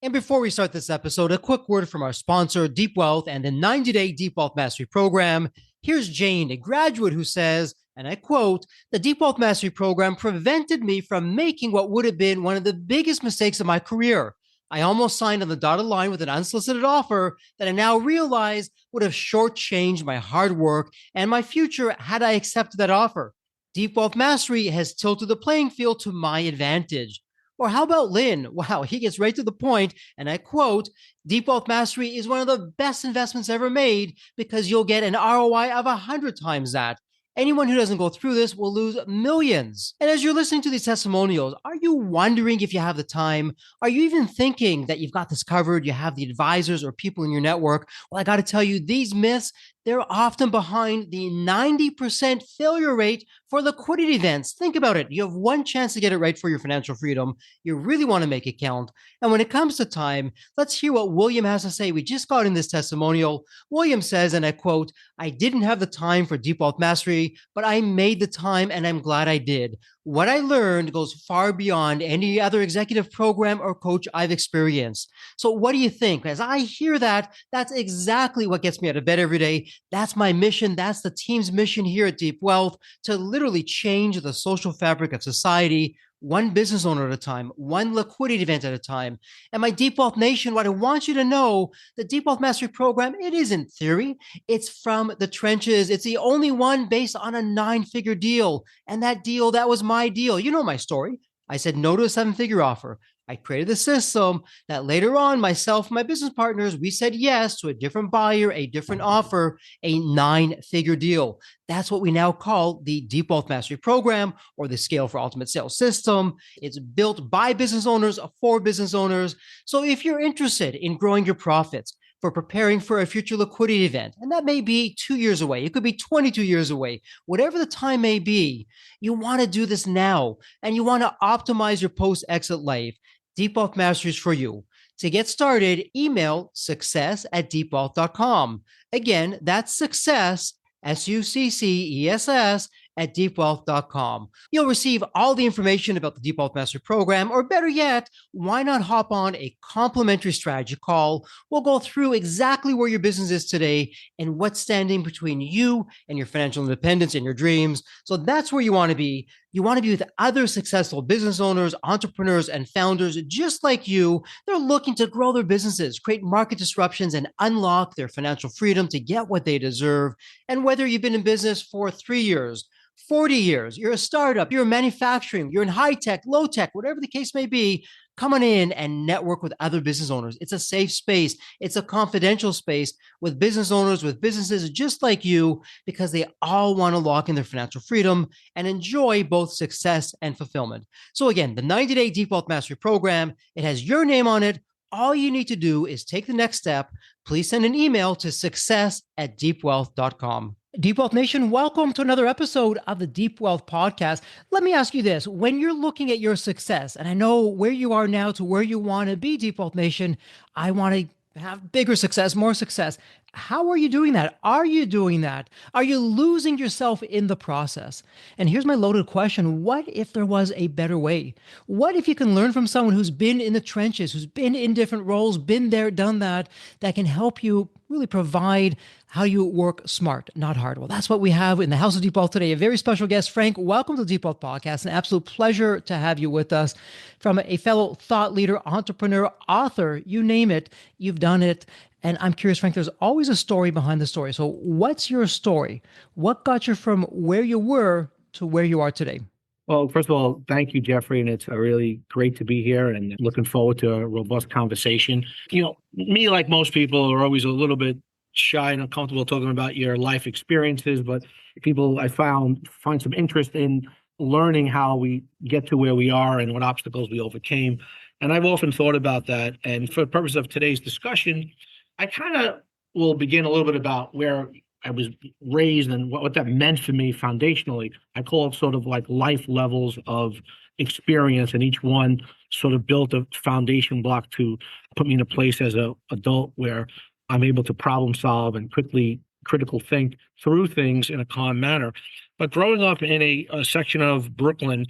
And before we start this episode, a quick word from our sponsor, Deep Wealth, and the 90-day Deep Wealth Mastery Program. Here's Jane, a graduate who says, and I quote, "The Deep Wealth Mastery Program prevented me from making what would have been one of the biggest mistakes of my career. I almost signed on the dotted line with an unsolicited offer that I now realize would have shortchanged my hard work and my future had I accepted that offer. Deep Wealth Mastery has tilted the playing field to my advantage." Or how about Lynn? Wow, he gets right to the point, and I quote, "Deep Wealth Mastery is one of the best investments ever made because you'll get an ROI of 100 times that. Anyone who doesn't go through this will lose millions." And as you're listening to these testimonials, are you wondering if you have the time? Are you even thinking that you've got this covered? You have the advisors or people in your network? Well, I got to tell you, these myths, they're often behind the 90% failure rate for liquidity events. Think about it. You have one chance to get it right for your financial freedom. You really want to make it count. And when it comes to time, let's hear what William has to say. We just got in this testimonial. William says, and I quote, "I didn't have the time for Deep Wealth Mastery, but I made the time and I'm glad I did. What I learned goes far beyond any other executive program or coach I've experienced." So what do you think? As I hear that, that's exactly what gets me out of bed every day. That's my mission. That's the team's mission here at Deep Wealth, to literally change the social fabric of society, one business owner at a time, one liquidity event at a time. And my Deep Wealth Nation, what I want you to know, the Deep Wealth Mastery Program, it isn't theory. It's from the trenches. It's the only one based on a 9-figure deal. And that deal, that was my deal. You know my story. I said no to a 7-figure offer. I created a system that later on, myself and my business partners, we said yes to a different buyer, a different offer, a 9-figure deal. That's what we now call the Deep Wealth Mastery Program, or the Scale for Ultimate Sales system. It's built by business owners for business owners. So if you're interested in growing your profits, for preparing for a future liquidity event, and that may be 2 years away, it could be 22 years away, whatever the time may be, you want to do this now, and you want to optimize your post-exit life. Deep Wealth Mastery is for you. To get started, email success@deepwealth.com. Again, that's success, SUCCESS, at deepwealth.com. You'll receive all the information about the Deep Wealth Mastery Program, or better yet, why not hop on a complimentary strategy call? We'll go through exactly where your business is today and what's standing between you and your financial independence and your dreams. So that's where you want to be. You want to be with other successful business owners, entrepreneurs, and founders just like you. They're looking to grow their businesses, create market disruptions, and unlock their financial freedom to get what they deserve. And whether you've been in business for 3 years, 40 years, you're a startup, you're in manufacturing, you're in high tech, low tech, whatever the case may be, come on in and network with other business owners. It's a safe space. It's a confidential space with business owners, with businesses just like you, because they all want to lock in their financial freedom and enjoy both success and fulfillment. So again, the 90-day Deep Wealth Mastery Program, it has your name on it. All you need to do is take the next step. Please send an email to success@deepwealth.com. Deep Wealth Nation, welcome to another episode of the Deep Wealth Podcast. Let me ask you this. When you're looking at your success, and I know where you are now to where you want to be, Deep Wealth Nation, I want to have bigger success, more success. How are you doing that? Are you doing that? Are you losing yourself in the process? And here's my loaded question. What if there was a better way? What if you can learn from someone who's been in the trenches, who's been in different roles, been there, done that, that can help you really provide how you work smart, not hard? Well, that's what we have in the House of Deep Wealth today. A very special guest, Frank. Welcome to the Deep Wealth Podcast. An absolute pleasure to have you with us. From a fellow thought leader, entrepreneur, author, you name it, you've done it. And I'm curious, Frank, there's always a story behind the story. So what's your story? What got you from where you were to where you are today? Well, first of all, thank you, Jeffrey. And it's really great to be here and looking forward to a robust conversation. You know, me, like most people, are always a little bit shy and uncomfortable talking about your life experiences, but people I find some interest in learning how we get to where we are and what obstacles we overcame. And I've often thought about that. And for the purpose of today's discussion, I kind of will begin a little bit about where I was raised and what that meant for me foundationally. I call it sort of like life levels of experience, and each one sort of built a foundation block to put me in a place as an adult where I'm able to problem solve and quickly critical think through things in a calm manner. But growing up in a section of Brooklyn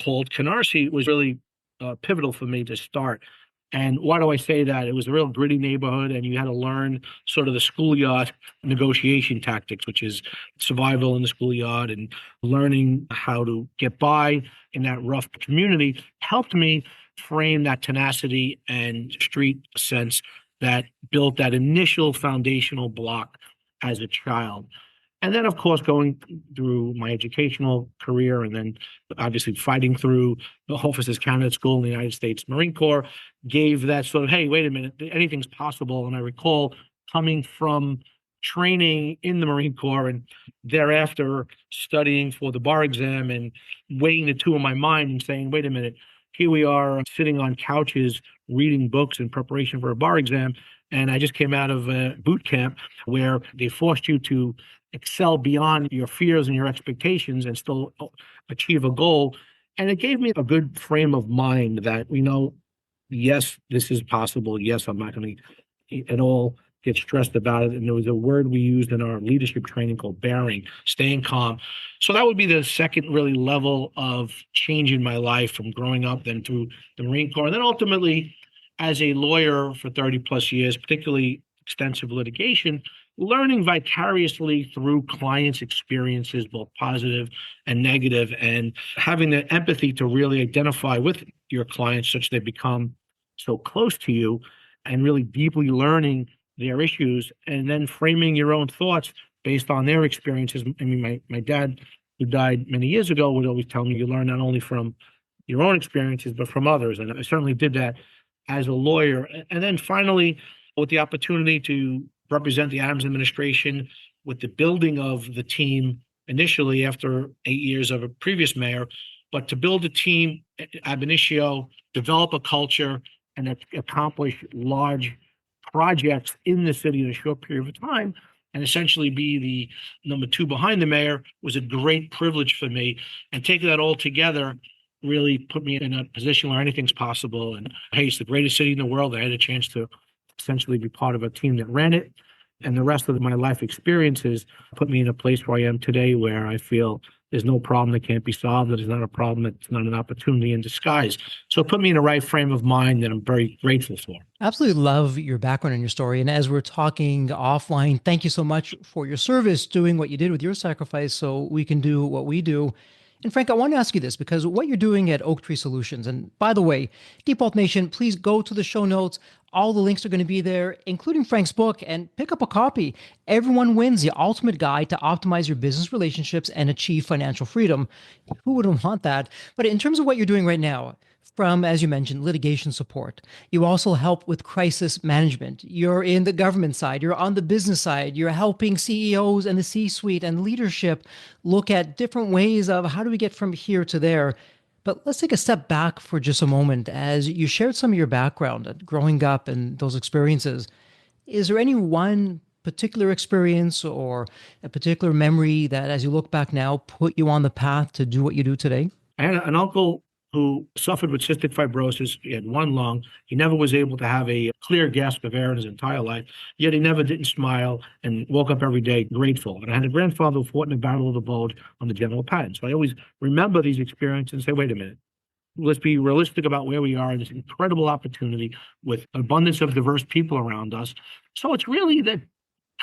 called Canarsie was really pivotal for me to start. And why do I say that? It was a real gritty neighborhood, and you had to learn sort of the schoolyard negotiation tactics, which is survival in the schoolyard and learning how to get by in that rough community helped me frame that tenacity and street sense that built that initial foundational block as a child. And then, of course, going through my educational career and then obviously fighting through the officers candidate school in the United States Marine Corps gave that sort of, hey, wait a minute, anything's possible. And I recall coming from training in the Marine Corps and thereafter studying for the bar exam and weighing the two in my mind and saying, wait a minute, here we are sitting on couches reading books in preparation for a bar exam. And I just came out of a boot camp where they forced you to excel beyond your fears and your expectations and still achieve a goal. And it gave me a good frame of mind that, yes, this is possible. Yes, I'm not going to at all get stressed about it. And there was a word we used in our leadership training called bearing, staying calm. So that would be the second really level of change in my life from growing up then through the Marine Corps. And then ultimately, as a lawyer for 30 plus years, particularly extensive litigation, learning vicariously through clients' experiences, both positive and negative, and having the empathy to really identify with your clients such they become so close to you and really deeply learning their issues and then framing your own thoughts based on their experiences. I mean, my dad, who died many years ago, would always tell me you learn not only from your own experiences, but from others. And I certainly did that as a lawyer. And then finally, with the opportunity to represent the Adams administration with the building of the team initially after 8 years of a previous mayor, but to build a team ab initio, develop a culture, and accomplish large projects in the city in a short period of time, and essentially be the number two behind the mayor was a great privilege for me. And taking that all together really put me in a position where anything's possible. And hey, it's the greatest city in the world. I had a chance to essentially be part of a team that ran it. And the rest of my life experiences put me in a place where I am today, where I feel there's no problem that can't be solved. That is not a problem. That's not an opportunity in disguise. So it put me in the right frame of mind that I'm very grateful for. Absolutely love your background and your story. And as we're talking offline, thank you so much for your service, doing what you did with your sacrifice so we can do what we do. And Frank, I want to ask you this because what you're doing at Oaktree Solutions, and by the way, Deep Wealth Nation, please go to the show notes. All the links are going to be there, including Frank's book, and pick up a copy. Everyone Wins, the ultimate guide to optimize your business relationships and achieve financial freedom. Who wouldn't want that? But in terms of what you're doing right now, from, as you mentioned, litigation support. You also help with crisis management. You're in the government side. You're on the business side. You're helping CEOs and the C-suite and leadership look at different ways of how do we get from here to there. But let's take a step back for just a moment. As you shared some of your background growing up and those experiences, is there any one particular experience or a particular memory that, as you look back now, put you on the path to do what you do today? I had an uncle who suffered with cystic fibrosis. He had one lung. He never was able to have a clear gasp of air in his entire life, yet he never didn't smile and woke up every day grateful. And I had a grandfather who fought in the Battle of the Bulge on the General Patton. So I always remember these experiences and say, wait a minute, let's be realistic about where we are in this incredible opportunity with abundance of diverse people around us. So it's really the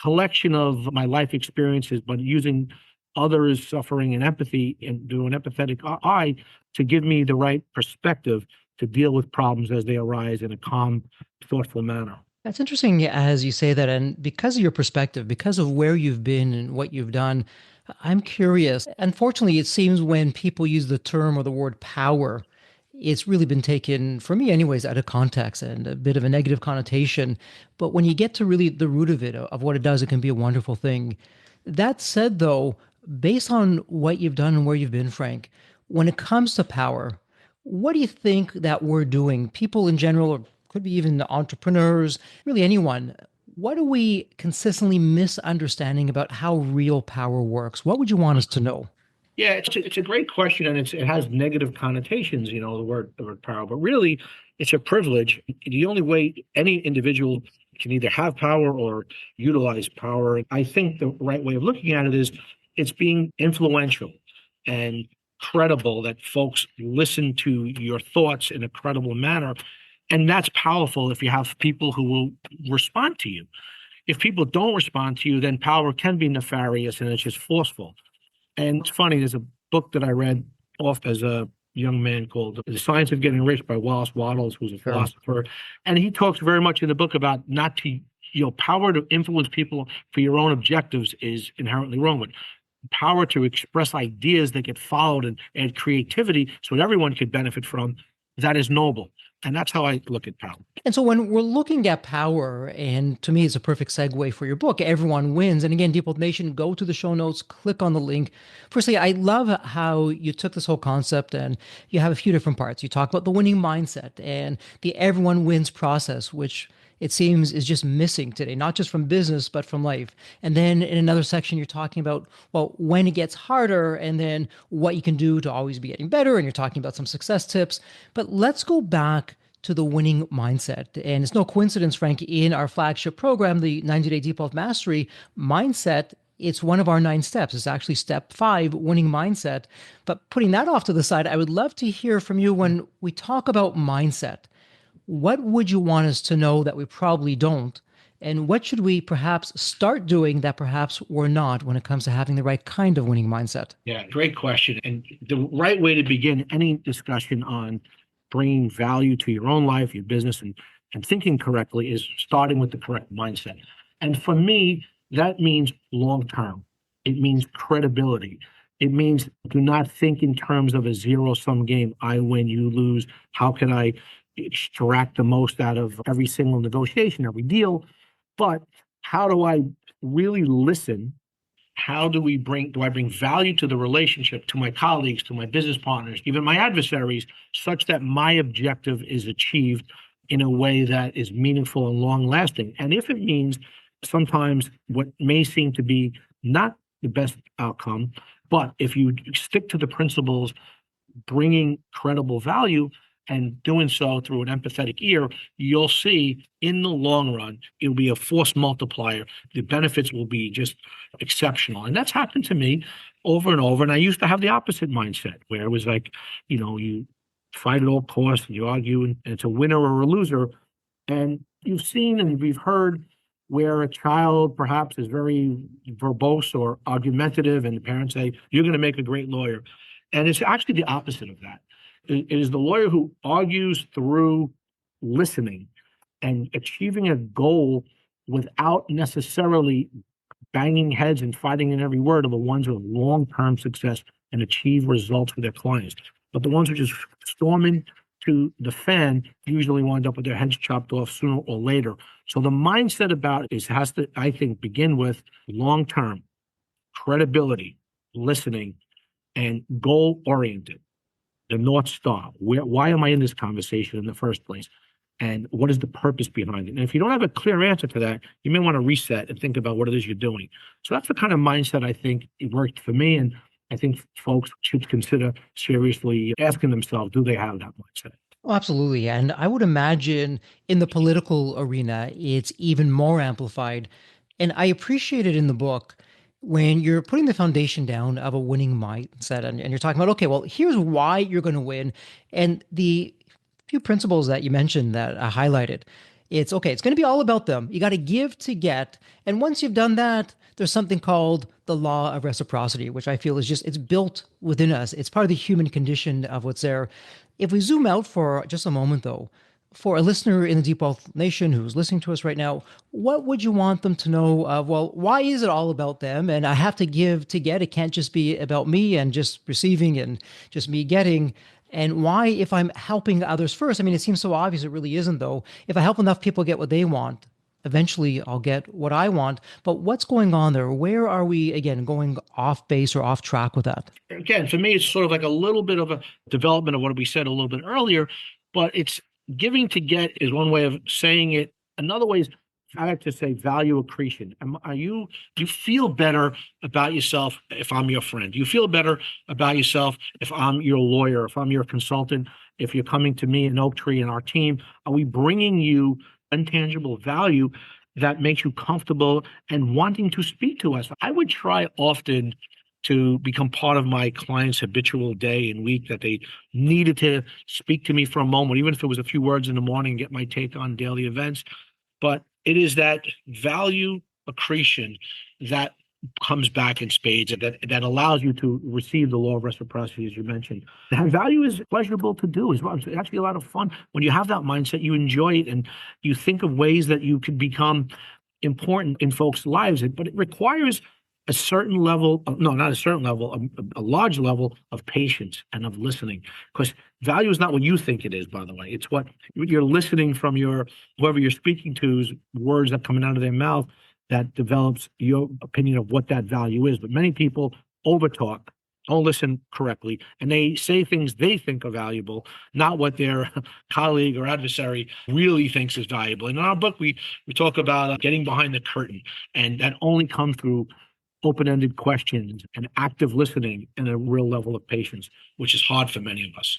collection of my life experiences, but using others' suffering and empathy and do an empathetic eye to give me the right perspective to deal with problems as they arise in a calm, thoughtful manner. That's interesting as you say that. And because of your perspective, because of where you've been and what you've done, I'm curious. Unfortunately, it seems when people use the term or the word power, it's really been taken, for me anyways, out of context and a bit of a negative connotation. But when you get to really the root of it, of what it does, it can be a wonderful thing. That said, though, based on what you've done and where you've been, Frank, when it comes to power, what do you think that we're doing? People in general, or could be even entrepreneurs, really anyone. What are we consistently misunderstanding about how real power works? What would you want us to know? Yeah, it's a great question, and it has negative connotations, the word power, but really it's a privilege. The only way any individual can either have power or utilize power. I think the right way of looking at it is it's being influential and credible, that folks listen to your thoughts in a credible manner. And that's powerful if you have people who will respond to you. If people don't respond to you, then power can be nefarious and it's just forceful. And it's funny, there's a book that I read off as a young man called The Science of Getting Rich by Wallace Wattles, who's a Sure. philosopher. And he talks very much in the book about not to, power to influence people for your own objectives is inherently wrong. But power to express ideas that get followed and add creativity so that everyone could benefit from, that is noble. And that's how I look at power. And so when we're looking at power, and to me, it's a perfect segue for your book, Everyone Wins. And again, Deep Wealth Nation, go to the show notes, click on the link. Firstly, I love how you took this whole concept and you have a few different parts. You talk about the winning mindset and the everyone wins process, which it seems is just missing today, not just from business, but from life. And then in another section, you're talking about, well, when it gets harder and then what you can do to always be getting better. And you're talking about some success tips. But let's go back to the winning mindset. And it's no coincidence, Frank, in our flagship program, the 90-Day Deep Wealth Mastery Mindset, it's one of our 9 steps. It's actually step 5, winning mindset. But putting that off to the side, I would love to hear from you when we talk about mindset. What would you want us to know that we probably don't? And what should we perhaps start doing that perhaps we're not when it comes to having the right kind of winning mindset? Yeah, great question. And the right way to begin any discussion on bringing value to your own life, your business, and thinking correctly is starting with the correct mindset. And for me, that means long term. It means credibility. It means do not think in terms of a zero-sum game. I win, you lose. How can I extract the most out of every single negotiation, every deal? But how do I really listen? How do I bring value to the relationship, to my colleagues, to my business partners, even my adversaries, such that my objective is achieved in a way that is meaningful and long lasting? And if it means sometimes what may seem to be not the best outcome, but if you stick to the principles, bringing credible value, and doing so through an empathetic ear, you'll see in the long run, it'll be a force multiplier. The benefits will be just exceptional. And that's happened to me over and over. And I used to have the opposite mindset where it was like, you fight at all costs and you argue and it's a winner or a loser. And you've seen and we've heard where a child perhaps is very verbose or argumentative and the parents say, you're going to make a great lawyer. And it's actually the opposite of that. It is the lawyer who argues through listening and achieving a goal without necessarily banging heads and fighting in every word, are the ones with long-term success and achieve results for their clients. But the ones who just storm into the fan usually wind up with their heads chopped off sooner or later. So the mindset about it has to, I think, begin with long-term credibility, listening, and goal-oriented. The North Star. Why am I in this conversation in the first place? And what is the purpose behind it? And if you don't have a clear answer to that, you may want to reset and think about what it is you're doing. So that's the kind of mindset I think it worked for me. And I think folks should consider seriously asking themselves, do they have that mindset? Oh, absolutely. And I would imagine in the political arena, it's even more amplified. And I appreciate it in the book when you're putting the foundation down of a winning mindset and you're talking about, okay, well, here's why you're going to win. And the few principles that you mentioned that I highlighted, it's okay, it's going to be all about them. You got to give to get. And once you've done that, there's something called the law of reciprocity, which I feel is just, it's built within us. It's part of the human condition of what's there. If we zoom out for just a moment, though, for a listener in the Deep Wealth Nation who's listening to us right now, what would you want them to know of, well, why is it all about them? And I have to give to get. It can't just be about me and just receiving and just me getting. And why, if I'm helping others first, I mean, it seems so obvious. It really isn't, though. If I help enough people get what they want, eventually I'll get what I want. But what's going on there? Where are we, again, going off base or off track with that? Again, for me, it's sort of like a little bit of a development of what we said a little bit earlier, but it's giving to get is one way of saying it. Another way is, I like to say, value accretion. You feel better about yourself if I'm your friend. You feel better about yourself if I'm your lawyer, if I'm your consultant, if you're coming to me in Oaktree and our team. Are we bringing you intangible value that makes you comfortable and wanting to speak to us? I would try often to become part of my clients' habitual day and week, that they needed to speak to me for a moment, even if it was a few words in the morning, get my take on daily events. But it is that value accretion that comes back in spades, that allows you to receive the law of reciprocity, as you mentioned. That value is pleasurable to do as well. It's actually a lot of fun. When you have that mindset, you enjoy it and you think of ways that you could become important in folks' lives. But it requires a certain level of, no, not a certain level, a large level of patience and of listening. Because value is not what you think it is, by the way. It's what you're listening from whoever you're speaking to's words that coming out of their mouth that develops your opinion of what that value is. But many people overtalk, don't listen correctly, and they say things they think are valuable, not what their colleague or adversary really thinks is valuable. And in our book, we talk about getting behind the curtain, and that only comes through open-ended questions and active listening and a real level of patience, which is hard for many of us.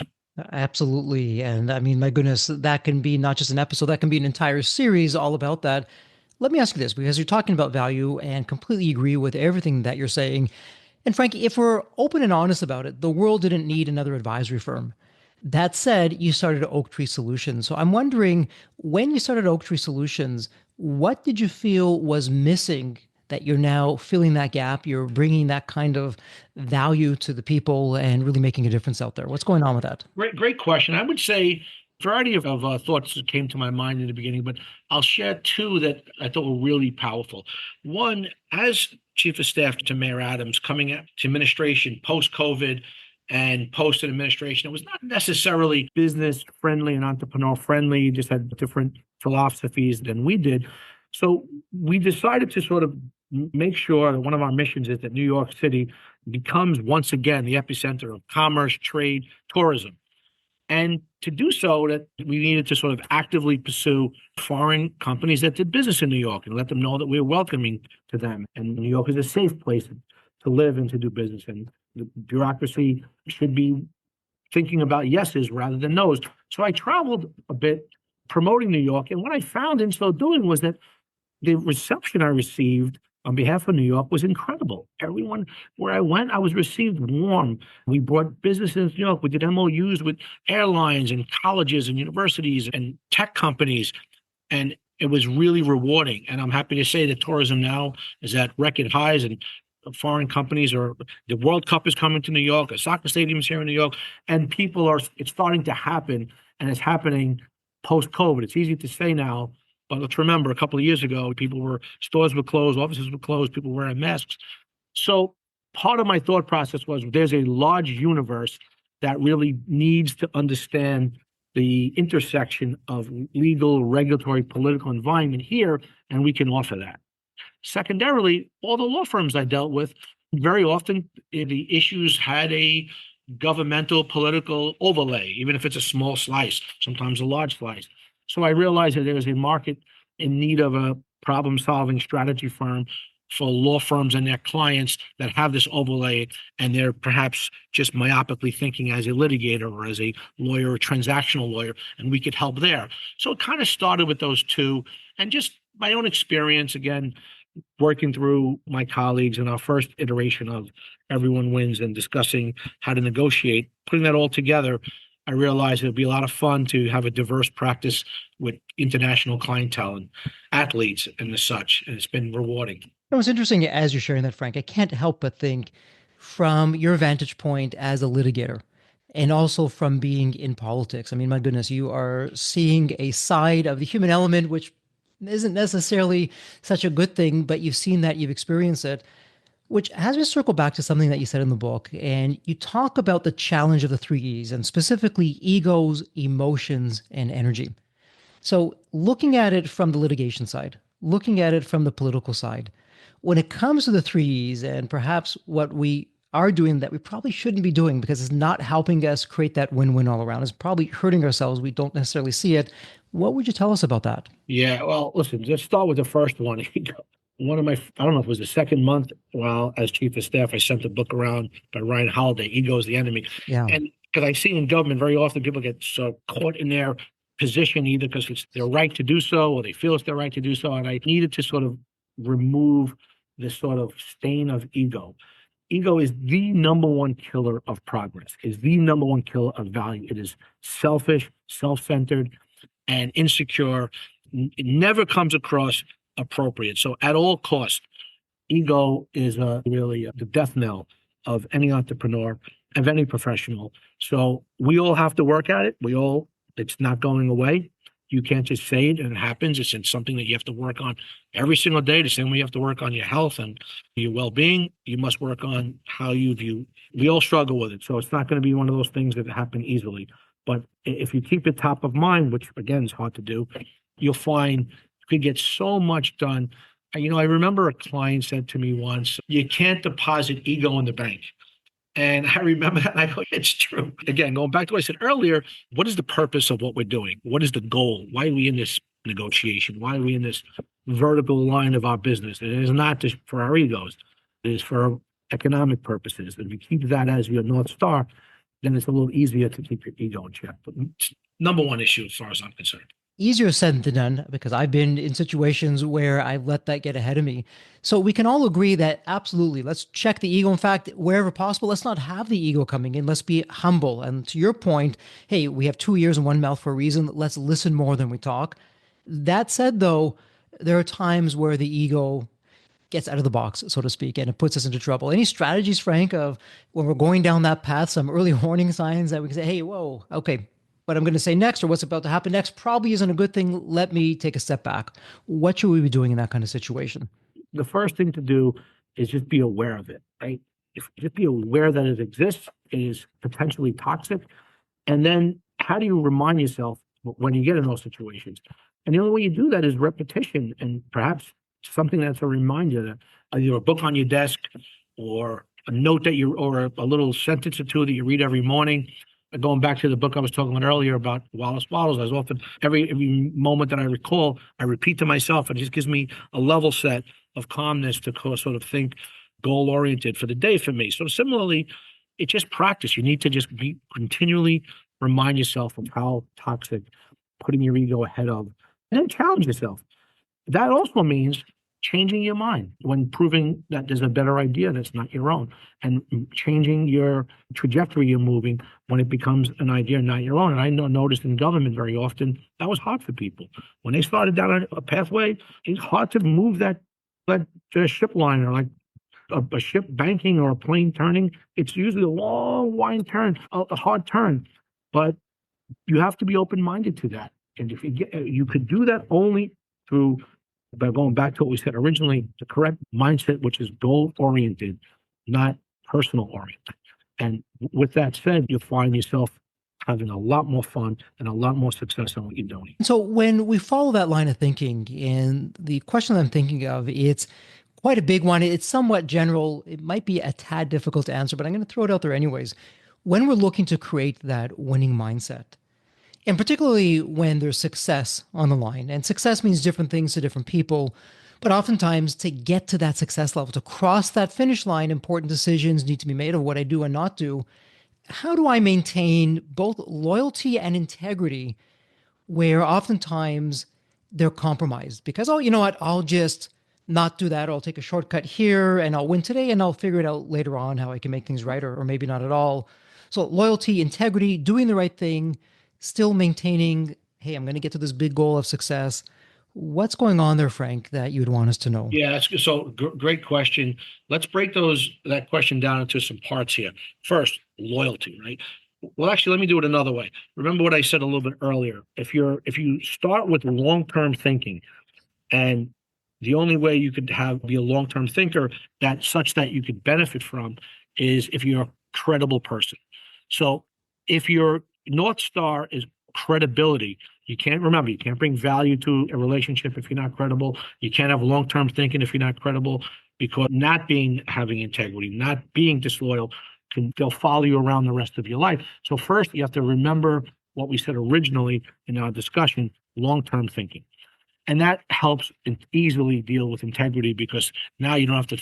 Absolutely. And I mean, my goodness, that can be not just an episode, that can be an entire series all about that. Let me ask you this, because you're talking about value and completely agree with everything that you're saying. And frankly, if we're open and honest about it, the world didn't need another advisory firm. That said, you started Oaktree Solutions. So I'm wondering, when you started Oaktree Solutions, what did you feel was missing that you're now filling that gap? You're bringing that kind of value to the people and really making a difference out there. What's going on with that? Great question. I would say a variety of thoughts that came to my mind in the beginning, but I'll share two that I thought were really powerful. One, as Chief of Staff to Mayor Adams, coming up to administration post-COVID and post-administration, it was not necessarily business-friendly and entrepreneur-friendly, just had different philosophies than we did. So we decided to sort of make sure that one of our missions is that New York City becomes once again the epicenter of commerce, trade, tourism. And to do so, that we needed to sort of actively pursue foreign companies that did business in New York and let them know that we're welcoming to them. And New York is a safe place to live and to do business. And the bureaucracy should be thinking about yeses rather than nos. So I traveled a bit promoting New York. And what I found in so doing was that the reception I received on behalf of New York was incredible. Everyone where I went, I was received warm. We brought businesses to New York. We did MOUs with airlines and colleges and universities and tech companies. And it was really rewarding. And I'm happy to say that tourism now is at record highs, and foreign companies the World Cup is coming to New York, a soccer stadium is here in New York, and it's starting to happen, and it's happening post-COVID. It's easy to say now, but let's remember, a couple of years ago, stores were closed, offices were closed, people were wearing masks. So part of my thought process was there's a large universe that really needs to understand the intersection of legal, regulatory, political environment here, and we can offer that. Secondarily, all the law firms I dealt with, very often the issues had a governmental, political overlay, even if it's a small slice, sometimes a large slice. So I realized that there was a market in need of a problem-solving strategy firm for law firms and their clients that have this overlay, and they're perhaps just myopically thinking as a litigator or as a lawyer or transactional lawyer, and we could help there. So it kind of started with those two, and just my own experience, again, working through my colleagues in our first iteration of Everyone Wins and discussing how to negotiate, putting that all together, I realized it would be a lot of fun to have a diverse practice with international clientele and athletes and the such. And it's been rewarding. It was interesting as you're sharing that, Frank. I can't help but think from your vantage point as a litigator and also from being in politics. I mean, my goodness, you are seeing a side of the human element, which isn't necessarily such a good thing, but you've seen that, you've experienced it. Which has me circle back to something that you said in the book. And you talk about the challenge of the three E's, and specifically egos, emotions, and energy. So looking at it from the litigation side, looking at it from the political side, when it comes to the three E's and perhaps what we are doing that we probably shouldn't be doing because it's not helping us create that win-win all around, it's probably hurting ourselves, we don't necessarily see it. What would you tell us about that? Yeah, well, listen, let's start with the first one. One of I don't know if it was the second month while as chief of staff, I sent a book around by Ryan Holiday, Ego is the Enemy. Yeah. And because I see in government very often people get so caught in their position either because it's their right to do so or they feel it's their right to do so. And I needed to sort of remove this sort of stain of ego. Ego is the number one killer of progress, is the number one killer of value. It is selfish, self-centered, and insecure. It never comes across appropriate. So at all costs, ego is really the death knell of any entrepreneur, of any professional. So we all have to work at it. It's not going away. You can't just say it and it happens. It's something that you have to work on every single day. The same way you have to work on your health and your well-being, you must work on how you view. We all struggle with it. So it's not going to be one of those things that happen easily. But if you keep it top of mind, which again is hard to do, you'll find you could get so much done. I remember a client said to me once, you can't deposit ego in the bank. And I remember that, and I go, it's true. Again, going back to what I said earlier, what is the purpose of what we're doing? What is the goal? Why are we in this negotiation? Why are we in this vertical line of our business? And it is not just for our egos. It is for economic purposes. And if you keep that as your North Star, then it's a little easier to keep your ego in check. But it's number one issue as far as I'm concerned. Easier said than done, because I've been in situations where I've let that get ahead of me. So we can all agree that absolutely, let's check the ego. In fact, wherever possible, let's not have the ego coming in. Let's be humble. And to your point, hey, we have 2 ears and one mouth for a reason. Let's listen more than we talk. That said, though, there are times where the ego gets out of the box, so to speak, and it puts us into trouble. Any strategies, Frank, of when we're going down that path, some early warning signs that we can say, hey, whoa, okay, what I'm going to say next or what's about to happen next probably isn't a good thing. Let me take a step back. What should we be doing in that kind of situation? The first thing to do is just be aware of it, right? Just be aware that it exists, it is potentially toxic. And then how do you remind yourself when you get in those situations? And the only way you do that is repetition and perhaps something that's a reminder, that either a book on your desk or a note that or a little sentence or two that you read every morning. Going back to the book I was talking about earlier about Wallace Wattles, I was often, every moment that I recall, I repeat to myself, and it just gives me a level set of calmness to sort of think goal-oriented for the day for me. So similarly, it's just practice. You need to just continually remind yourself of how toxic putting your ego ahead of, and then challenge yourself. That also means changing your mind when proving that there's a better idea that's not your own, and changing your trajectory you're moving when it becomes an idea not your own. And I noticed in government very often that was hard for people. When they started down a pathway, it's hard to move that ship line, or like a ship banking or a plane turning. It's usually a long, wide turn, a hard turn, but you have to be open-minded to that. And if you could do that only through, by going back to what we said originally, the correct mindset, which is goal-oriented, not personal-oriented. And with that said, you'll find yourself having a lot more fun and a lot more success in what you're doing. So when we follow that line of thinking, and the question I'm thinking of, it's quite a big one. It's somewhat general. It might be a tad difficult to answer, but I'm going to throw it out there anyways. When we're looking to create that winning mindset, and particularly when there's success on the line, and success means different things to different people, but oftentimes to get to that success level, to cross that finish line, important decisions need to be made of what I do and not do. How do I maintain both loyalty and integrity where oftentimes they're compromised? Because, oh, you know what, I'll just not do that, or I'll take a shortcut here and I'll win today and I'll figure it out later on how I can make things right, or maybe not at all. So loyalty, integrity, doing the right thing, still maintaining, hey, I'm going to get to this big goal of success. What's going on there, Frank, that you'd want us to know? Yeah, so great question. Let's break that question down into some parts here. First, loyalty, right? Well, actually, let me do it another way. Remember what I said a little bit earlier. If you start with long-term thinking, and the only way you could be a long-term thinker such that you could benefit from is if you're a credible person. So if your North Star is credibility, you can't bring value to a relationship if you're not credible. You can't have long-term thinking if you're not credible, because having integrity, not being disloyal, they'll follow you around the rest of your life. So first, you have to remember what we said originally in our discussion, long-term thinking. And that helps easily deal with integrity, because now you don't have to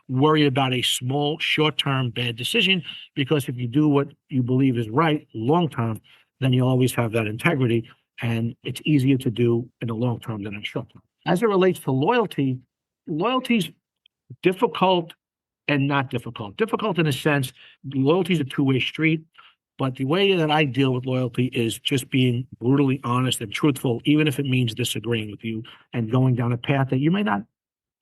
worry about a small, short-term bad decision, because if you do what you believe is right long-term, then you'll always have that integrity, and it's easier to do in the long term than in short term. As it relates to loyalty's difficult and not difficult. Difficult in a sense, loyalty is a two-way street. But the way that I deal with loyalty is just being brutally honest and truthful, even if it means disagreeing with you and going down a path that you may not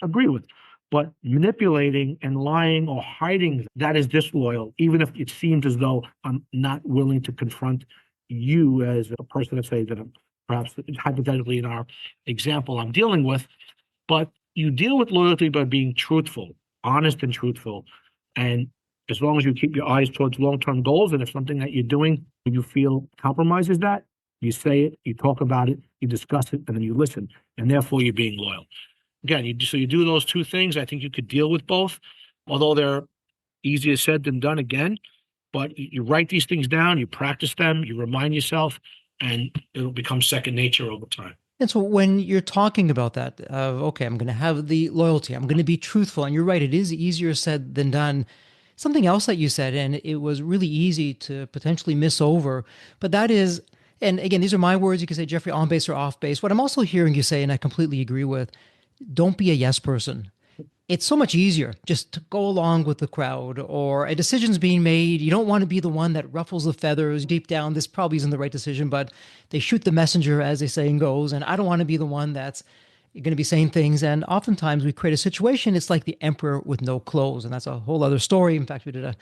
agree with. But manipulating and lying or hiding, that is disloyal, even if it seems as though I'm not willing to confront you as a person, let's say, that I'm perhaps hypothetically in our example I'm dealing with. But you deal with loyalty by being truthful, honest and truthful. And as long as you keep your eyes towards long-term goals, and if something that you're doing, you feel compromises that, you say it, you talk about it, you discuss it, and then you listen. And therefore, you're being loyal. Again, so you do those two things. I think you could deal with both, although they're easier said than done again. But you write these things down, you practice them, you remind yourself, and it'll become second nature over time. And so when you're talking about that, okay, I'm going to have the loyalty, I'm going to be truthful. And you're right, it is easier said than done. Something else that you said, and it was really easy to potentially miss over, but that is, and again, these are my words. You can say, Jeffrey, on base or off base. What I'm also hearing you say, and I completely agree with, don't be a yes person. It's so much easier just to go along with the crowd, or a decision's being made. You don't want to be the one that ruffles the feathers. Deep down, this probably isn't the right decision, but they shoot the messenger, as the saying goes. And I don't want to be the one that's going to be saying things. And oftentimes we create a situation. It's like the emperor with no clothes. And that's a whole other story. In fact, we did a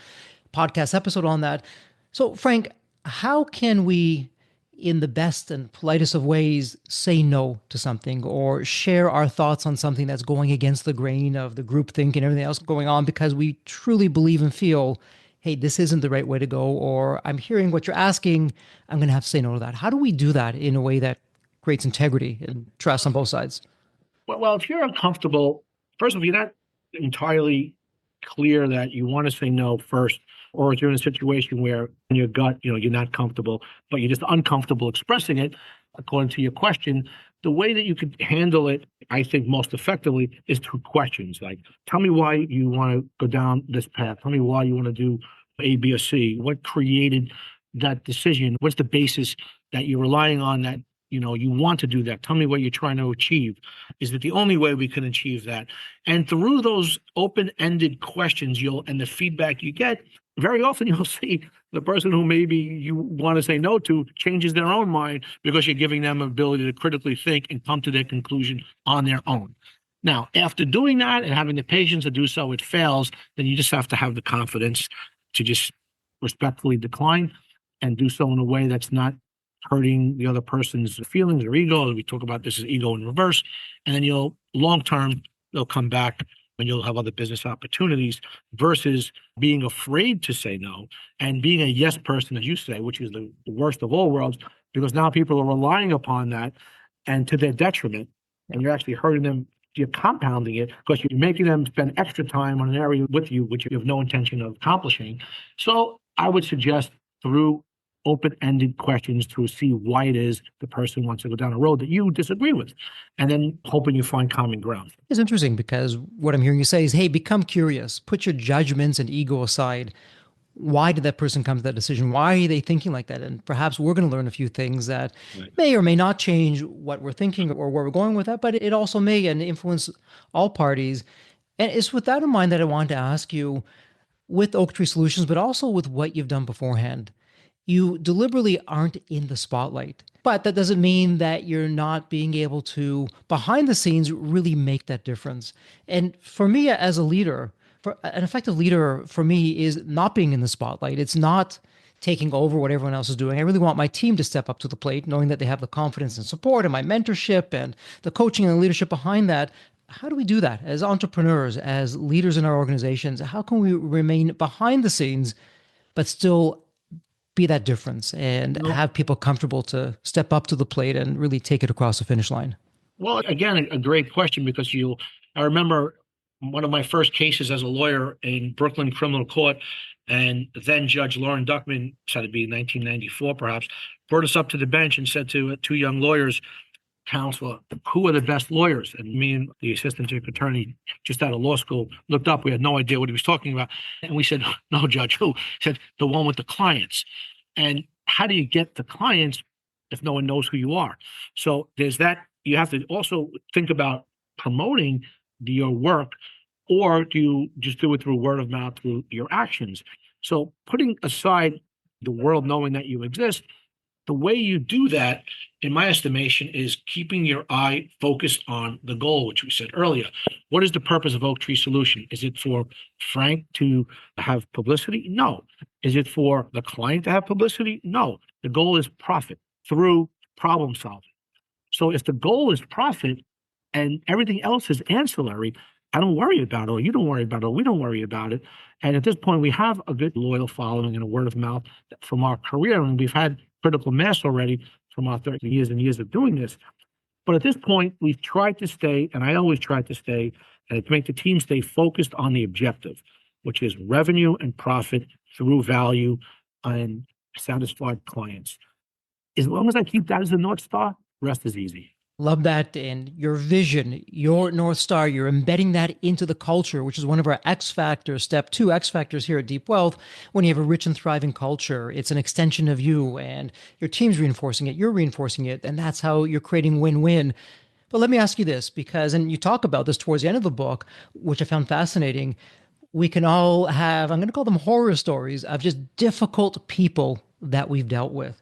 podcast episode on that. So Frank, how can we, in the best and politest of ways, say no to something or share our thoughts on something that's going against the grain of the groupthink and everything else going on, because we truly believe and feel, hey, this isn't the right way to go, or I'm hearing what you're asking, I'm going to have to say no to that. How do we do that in a way that creates integrity and trust on both sides? Well, if you're uncomfortable, first of all, you're not entirely clear that you want to say no first, or if you're in a situation where in your gut, you're not comfortable, but you're just uncomfortable expressing it, according to your question, the way that you could handle it, I think most effectively, is through questions. Like, tell me why you want to go down this path. Tell me why you want to do A, B, or C. What created that decision? What's the basis that you're relying on that you want to do that? Tell me what you're trying to achieve. Is it the only way we can achieve that? And through those open-ended questions, and the feedback you get, very often you'll see the person who maybe you want to say no to changes their own mind, because you're giving them an ability to critically think and come to their conclusion on their own. Now, after doing that and having the patience to do so, it fails, then you just have to have the confidence to just respectfully decline and do so in a way that's not hurting the other person's feelings or ego. We talk about this as ego in reverse. And then long term, they'll come back and you'll have other business opportunities, versus being afraid to say no and being a yes person, as you say, which is the worst of all worlds, because now people are relying upon that and to their detriment, and you're actually hurting them. You're compounding it because you're making them spend extra time on an area with you, which you have no intention of accomplishing. So I would suggest, through open-ended questions, to see why it is the person wants to go down a road that you disagree with, and then hoping you find common ground. It's interesting, because what I'm hearing you say is, hey, become curious, put your judgments and ego aside. Why did that person come to that decision? Why are they thinking like that? And perhaps we're going to learn a few things that may or may not change what we're thinking or where we're going with that, but it also may and influence all parties. And it's with that in mind that I wanted to ask you, with Oaktree Solutions, but also with what you've done beforehand, you deliberately aren't in the spotlight, but that doesn't mean that you're not being able to, behind the scenes, really make that difference. And for me as a leader, an effective leader for me is not being in the spotlight. It's not taking over what everyone else is doing. I really want my team to step up to the plate, knowing that they have the confidence and support and my mentorship and the coaching and leadership behind that. How do we do that as entrepreneurs, as leaders in our organizations? How can we remain behind the scenes, but still be that difference and have people comfortable to step up to the plate and really take it across the finish line? Well, again, a great question, because I remember one of my first cases as a lawyer in Brooklyn criminal court, and then Judge Lauren Duckman, said it'd be 1994 perhaps, brought us up to the bench and said to two young lawyers, counsel, who are the best lawyers? And me and the assistant district attorney, just out of law school, looked up. We had no idea what he was talking about. And we said, no, Judge, who? He said, the one with the clients. And how do you get the clients if no one knows who you are? So there's that. You have to also think about promoting your work Or do you just do it through word of mouth, through your actions? So putting aside the world knowing that you exist, the way you do that, in my estimation, is keeping your eye focused on the goal, which we said earlier. What is the purpose of Oaktree Solution? Is it for Frank to have publicity? No. Is it for the client to have publicity? No. The goal is profit through problem solving. So if the goal is profit and everything else is ancillary, I don't worry about it, or you don't worry about it, or we don't worry about it. And at this point, we have a good loyal following and a word of mouth from our career, and we've had critical mass already from our 30 years and years of doing this. But at this point, we've tried to stay, and I always try to stay, and to make the team stay focused on the objective, which is revenue and profit through value and satisfied clients. As long as I keep that as the North Star, the rest is easy. Love that. And your vision, your North Star, you're embedding that into the culture, which is one of our X factors, step 2 X factors here at Deep Wealth. When you have a rich and thriving culture, it's an extension of you, and your team's reinforcing it, you're reinforcing it, and that's how you're creating win-win. But let me ask you this, because, and you talk about this towards the end of the book, which I found fascinating. We can all have, I'm going to call them horror stories of just difficult people that we've dealt with.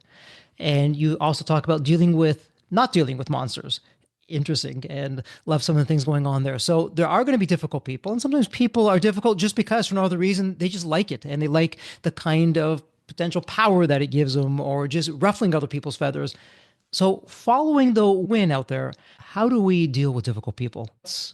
And you also talk about not dealing with monsters. Interesting. And love some of the things going on there. So there are going to be difficult people. And sometimes people are difficult just because for no other reason, they just like it. And they like the kind of potential power that it gives them, or just ruffling other people's feathers. So following the win out there, how do we deal with difficult people?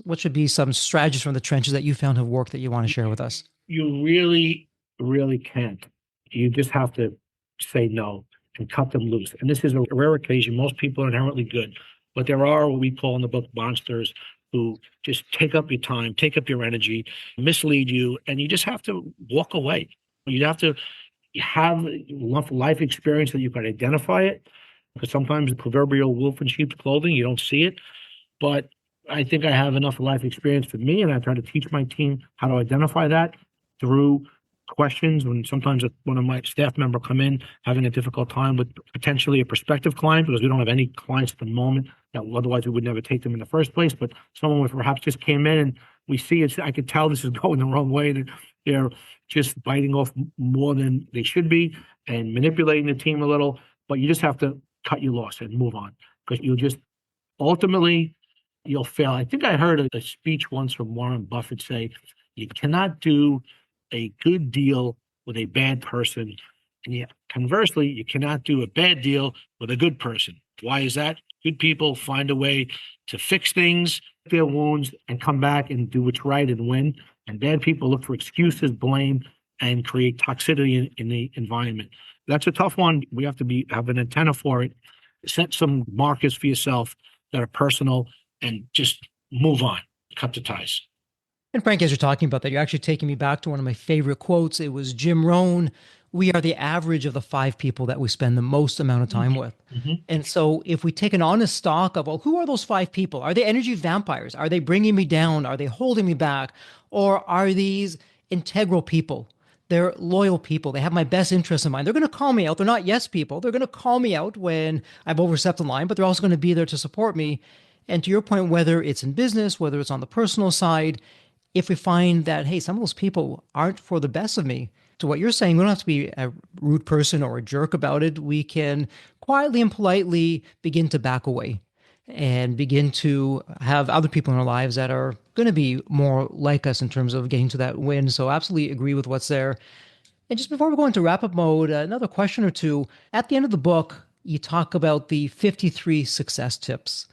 What should be some strategies from the trenches that you found have worked that you want to share with us? You really, really can't. You just have to say no and cut them loose. And this is a rare occasion. Most people are inherently good, but there are what we call in the book monsters who just take up your time, take up your energy, mislead you, and you just have to walk away. You have to have enough life experience that you can identify it, because sometimes the proverbial wolf in sheep's clothing, you don't see it. But I think I have enough life experience for me, and I try to teach my team how to identify that through questions. When sometimes one of my staff member come in having a difficult time with potentially a prospective client, because we don't have any clients at the moment, that otherwise we would never take them in the first place, but someone with perhaps just came in and we see it, I could tell this is going the wrong way, and they're just biting off more than they should be and manipulating the team a little. But you just have to cut your loss and move on, because you'll just ultimately you'll fail. I think I heard a speech once from Warren Buffett say, you cannot do a good deal with a bad person. And yet, conversely, you cannot do a bad deal with a good person. Why is that? Good people find a way to fix things, their wounds, and come back and do what's right and win. And bad people look for excuses, blame, and create toxicity in the environment. That's a tough one. We have to have an antenna for it. Set some markers for yourself that are personal and just move on. Cut the ties. And Frank, as you're talking about that, you're actually taking me back to one of my favorite quotes. It was Jim Rohn. We are the average of the 5 people that we spend the most amount of time with. Mm-hmm. And so if we take an honest stock of, well, who are those 5 people? Are they energy vampires? Are they bringing me down? Are they holding me back? Or are these integral people? They're loyal people. They have my best interests in mind. They're going to call me out. They're not yes people. They're going to call me out when I've overstepped the line, but they're also going to be there to support me. And to your point, whether it's in business, whether it's on the personal side, if we find that, hey, some of those people aren't for the best of me, to what you're saying, we don't have to be a rude person or a jerk about it. We can quietly and politely begin to back away and begin to have other people in our lives that are going to be more like us in terms of getting to that win. So absolutely agree with what's there. And just before we go into wrap-up mode, another question or two. At the end of the book, you talk about the 53 success tips.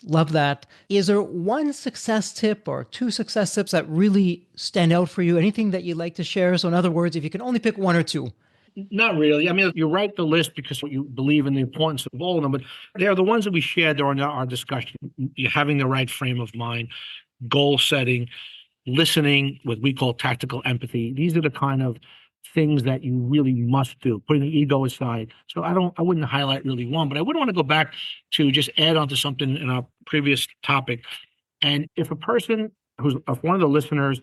Love that. Is there one success tip or 2 success tips that really stand out for you? Anything that you'd like to share? So in other words, if you can only pick 1 or 2. Not really. I mean, you write the list because you believe in the importance of all of them, but they're the ones that we shared during our discussion. You're having the right frame of mind, goal setting, listening, what we call tactical empathy. These are the kind of things that you really must do, putting the ego aside. So I wouldn't highlight really one, but I would want to go back to just add on to something in our previous topic. And if if one of the listeners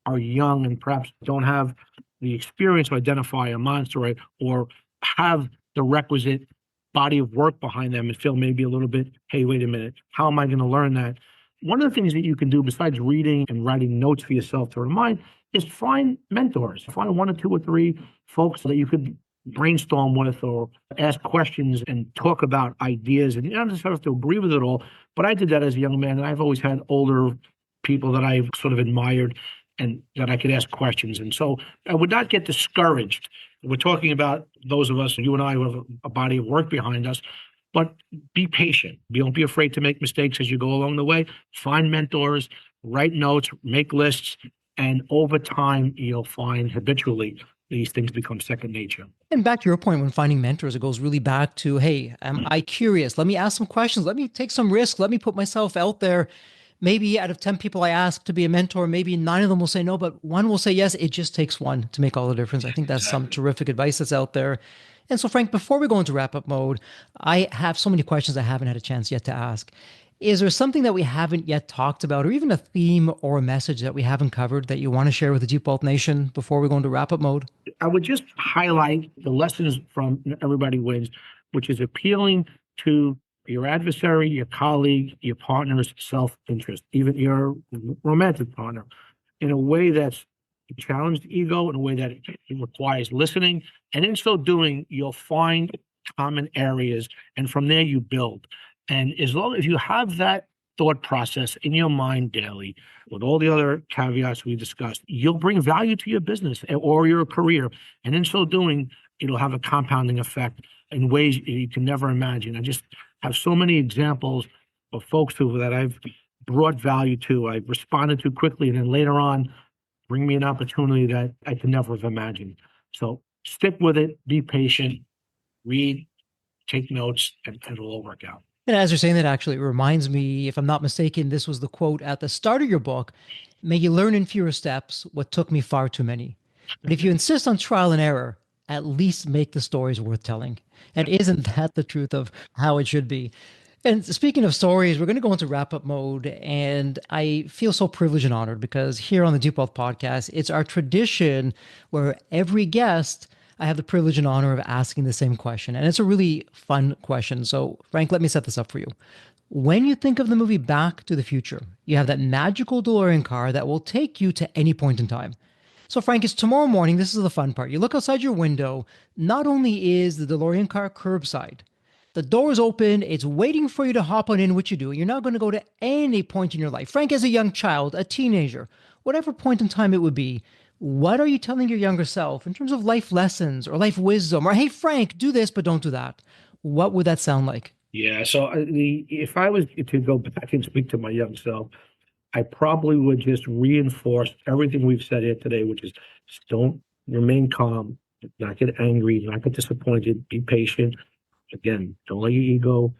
are young and perhaps don't have the experience to identify a monster, or have the requisite body of work behind them and feel maybe a little bit, hey, wait a minute, how am I going to learn that? one of the things that you can do besides reading and writing notes for yourself to remind is find mentors. Find one or two or three folks that you could brainstorm with or ask questions and talk about ideas. And you don't necessarily have to agree with it all. But I did that as a young man. And I've always had older people that I've sort of admired and that I could ask questions. And so I would not get discouraged. We're talking about those of us, you and I, who have a body of work behind us, but be patient. Don't be afraid to make mistakes as you go along the way. Find mentors, write notes, make lists, and over time, you'll find habitually these things become second nature. And back to your point, when finding mentors, it goes really back to, hey, am I curious? Let me ask some questions. Let me take some risks. Let me put myself out there. Maybe out of 10 people I ask to be a mentor, maybe 9 of them will say no, but 1 will say yes. It just takes 1 to make all the difference. I think that's some terrific advice that's out there. And so, Frank, before we go into wrap-up mode, I have so many questions I haven't had a chance yet to ask. Is there something that we haven't yet talked about, or even a theme or a message that we haven't covered that you want to share with the Deep Wealth Nation before we go into wrap-up mode? I would just highlight the lessons from Everybody Wins, which is appealing to your adversary, your colleague, your partner's self-interest, even your romantic partner, in a way that's challenged ego, in a way that it requires listening. And in so doing, you'll find common areas, and from there you build. And as long as you have that thought process in your mind daily, with all the other caveats we discussed, you'll bring value to your business or your career. And in so doing, it'll have a compounding effect in ways you can never imagine. I just have so many examples of folks that I've brought value to, I've responded to quickly, and then later on, bring me an opportunity that I could never have imagined. So stick with it, be patient, read, take notes, and it'll all work out. And as you're saying that, actually, it reminds me, if I'm not mistaken, this was the quote at the start of your book: may you learn in fewer steps what took me far too many. But if you insist on trial and error, at least make the stories worth telling. And isn't that the truth of how it should be? And speaking of stories, we're going to go into wrap-up mode. And I feel so privileged and honored because here on the Deep Wealth Podcast, it's our tradition where every guest, I have the privilege and honor of asking the same question. And it's a really fun question. So, Frank, let me set this up for you. When you think of the movie Back to the Future, you have that magical DeLorean car that will take you to any point in time. So, Frank, it's tomorrow morning. This is the fun part. You look outside your window. Not only is the DeLorean car curbside, the door is open. It's waiting for you to hop on in, which you do. You're not going to go to any point in your life. Frank, as a young child, a teenager, whatever point in time it would be, what are you telling your younger self in terms of life lessons or life wisdom? Or, hey, Frank, do this, but don't do that. What would that sound like? Yeah. So if I was to go back and speak to my young self, I probably would just reinforce everything we've said here today, which is just don't remain calm, not get angry, not get disappointed, be patient. Again, don't let your ego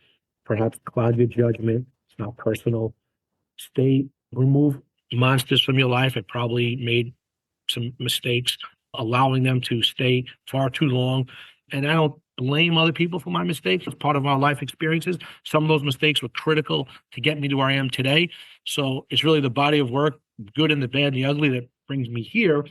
perhaps cloud your judgment. It's not personal. Remove monsters from your life. I probably made some mistakes, allowing them to stay far too long. And I don't blame other people for my mistakes. It's part of our life experiences. Some of those mistakes were critical to get me to where I am today. So it's really the body of work, good and the bad and the ugly, that brings me here.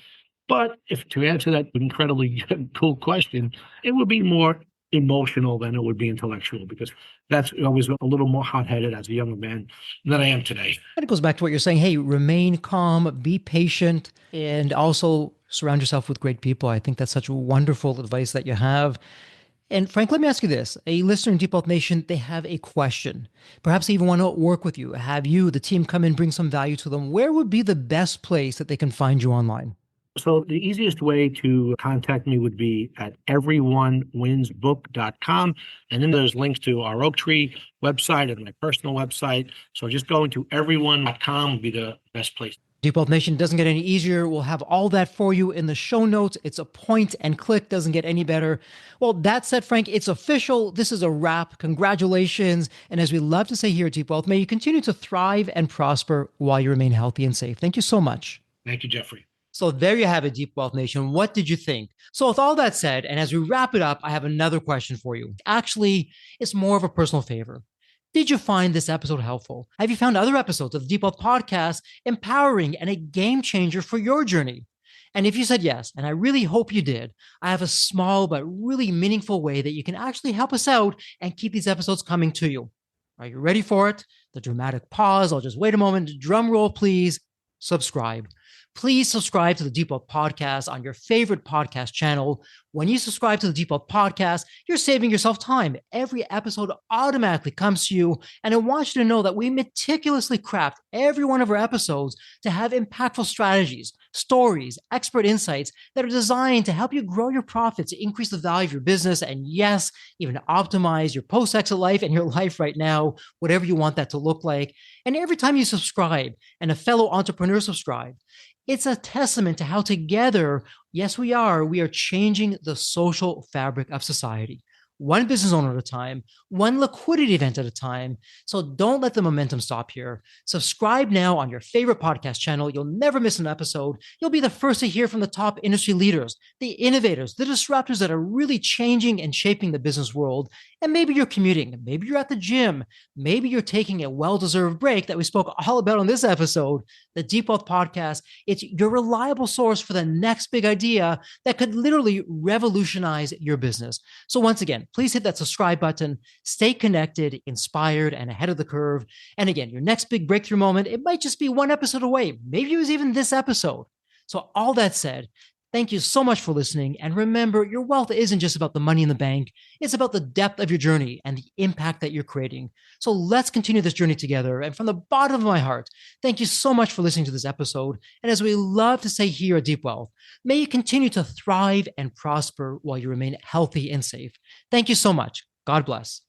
But if to answer that incredibly cool question, it would be more emotional than it would be intellectual, because that's always a little more hot-headed as a younger man than I am today. And it goes back to what you're saying. Hey, remain calm, be patient, and also surround yourself with great people. I think that's such wonderful advice that you have. And Frank, let me ask you this. A listener in Deep Wealth Nation, they have a question. Perhaps they even want to work with you, have you, the team, come in, bring some value to them. Where would be the best place that they can find you online? So the easiest way to contact me would be at everyonewinsbook.com. And then there's links to our Oaktree website and my personal website. So just going to everyone.com would be the best place. Deep Wealth Nation doesn't get any easier. We'll have all that for you in the show notes. It's a point and click, doesn't get any better. Well, that said, Frank, it's official. This is a wrap. Congratulations. And as we love to say here at Deep Wealth, may you continue to thrive and prosper while you remain healthy and safe. Thank you so much. Thank you, Jeffrey. So there you have it, Deep Wealth Nation. What did you think? So with all that said, and as we wrap it up, I have another question for you. Actually, it's more of a personal favor. Did you find this episode helpful? Have you found other episodes of the Deep Wealth Podcast empowering and a game changer for your journey? And if you said yes, and I really hope you did, I have a small but really meaningful way that you can actually help us out and keep these episodes coming to you. Are you ready for it? The dramatic pause. I'll just wait a moment. Drum roll, please. Subscribe. Please subscribe to the Deep Wealth Podcast on your favorite podcast channel. When you subscribe to the Deep Wealth Podcast, you're saving yourself time. Every episode automatically comes to you. And I want you to know that we meticulously craft every one of our episodes to have impactful strategies, stories, expert insights that are designed to help you grow your profits, increase the value of your business, and yes, even optimize your post-exit life and your life right now, whatever you want that to look like. And every time you subscribe and a fellow entrepreneur subscribes, it's a testament to how together, yes, we are changing the social fabric of society. One business owner at a time, one liquidity event at a time. So don't let the momentum stop here. Subscribe now on your favorite podcast channel. You'll never miss an episode. You'll be the first to hear from the top industry leaders, the innovators, the disruptors that are really changing and shaping the business world. And maybe you're commuting, maybe you're at the gym, maybe you're taking a well-deserved break that we spoke all about on this episode. The Deep Wealth Podcast, it's your reliable source for the next big idea that could literally revolutionize your business. So once again, please hit that subscribe button, stay connected, inspired, and ahead of the curve. And again, your next big breakthrough moment, it might just be one episode away. Maybe it was even this episode. So all that said, thank you so much for listening. And remember, your wealth isn't just about the money in the bank. It's about the depth of your journey and the impact that you're creating. So let's continue this journey together. And from the bottom of my heart, thank you so much for listening to this episode. And as we love to say here at Deep Wealth, may you continue to thrive and prosper while you remain healthy and safe. Thank you so much. God bless.